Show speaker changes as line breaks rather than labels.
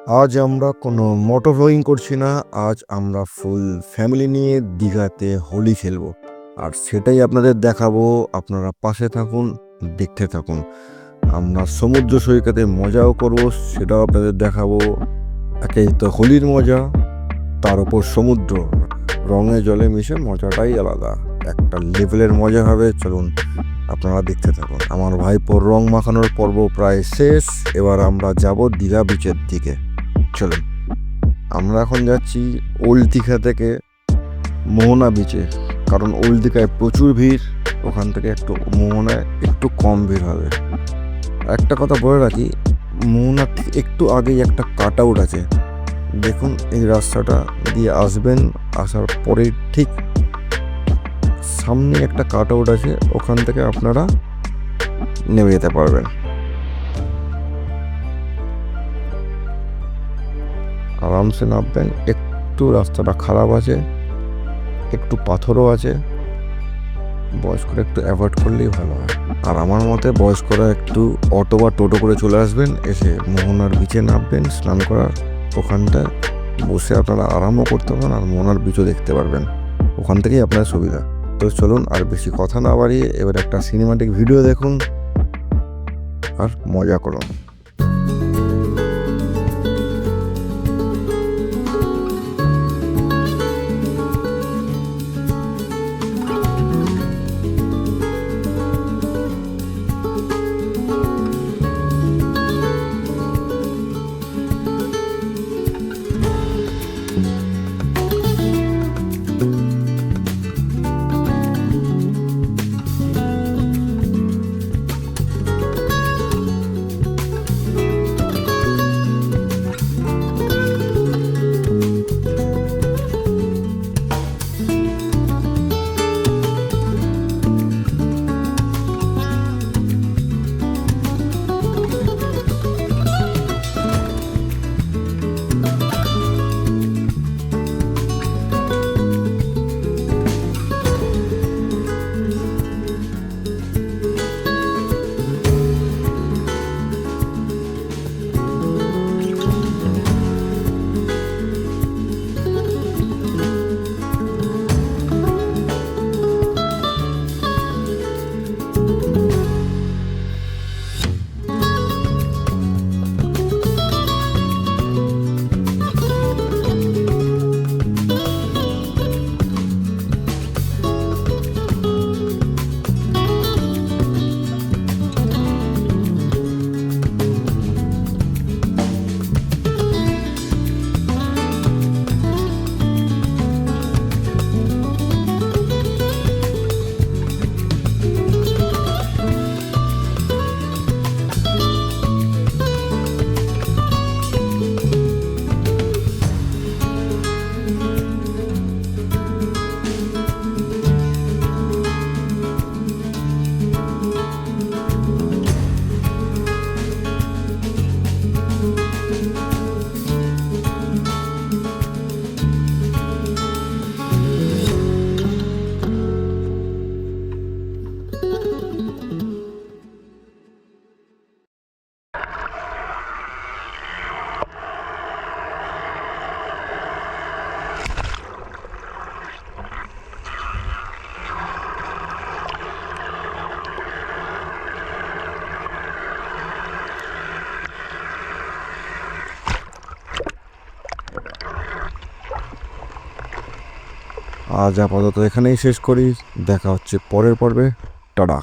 আজ আমরা কোনো মোটো ভ্লগিং করছি না। আজ আমরা ফুল ফ্যামিলি নিয়ে দীঘাতে হোলি খেলবো, আর সেটাই আপনাদের দেখাবো। আপনারা পাশে থাকুন, দেখতে থাকুন। আমরা সমুদ্র সৈকতে মজাও করব, সেটাও আপনাদের দেখাবো। একেই তো হোলির মজা, তার উপর সমুদ্র, রঙে জলে মিশে মজাটাই আলাদা, একটা লেভেলের মজা হবে। চলুন আপনারা দেখতে থাকুন। আমার ভাইপোর রং মাখানোর পর্ব প্রায় শেষ। এবার আমরা যাব দীঘা বিচের দিকে। চলুন, আমরা এখন যাচ্ছি ওল্ড দীঘা থেকে মোহনা বিচে, কারণ ওল্ড দীঘায় প্রচুর ভিড়, ওখান থেকে মোহনায় একটু কম ভিড় হবে। একটা কথা বলে রাখি, মোহনার ঠিক একটু আগেই একটা কাট আউট আছে, দেখুন এই রাস্তাটা দিয়ে আসবেন, আসার পরে ঠিক সামনে একটা কাট আউট আছে, ওখান থেকে আপনারা নেমে যেতে পারবেন। আরামসে নামবেন। একটু রাস্তাটা খারাপ আছে, একটু পাথরও আছে, বয়স্করা একটু অ্যাভয়েড করলেই ভালো হয়। আর আমার মতে বয়স্করা একটু অটো বা টোটো করে চলে আসবেন, এসে মোহনার বিচে নামবেন, স্নান করার ওখানটায় বসে আপনারা আরামও করতে পারেন, আর মোহনার বিচও দেখতে পারবেন, ওখান থেকেই আপনার সুবিধা। তো চলুন, আর বেশি কথা না বাড়িয়ে এবার একটা সিনেমাটিক ভিডিও দেখুন আর মজা করুন। আজ আপাতত এখানেই শেষ করি, দেখা হচ্ছে পরের পর্বে। টাটা।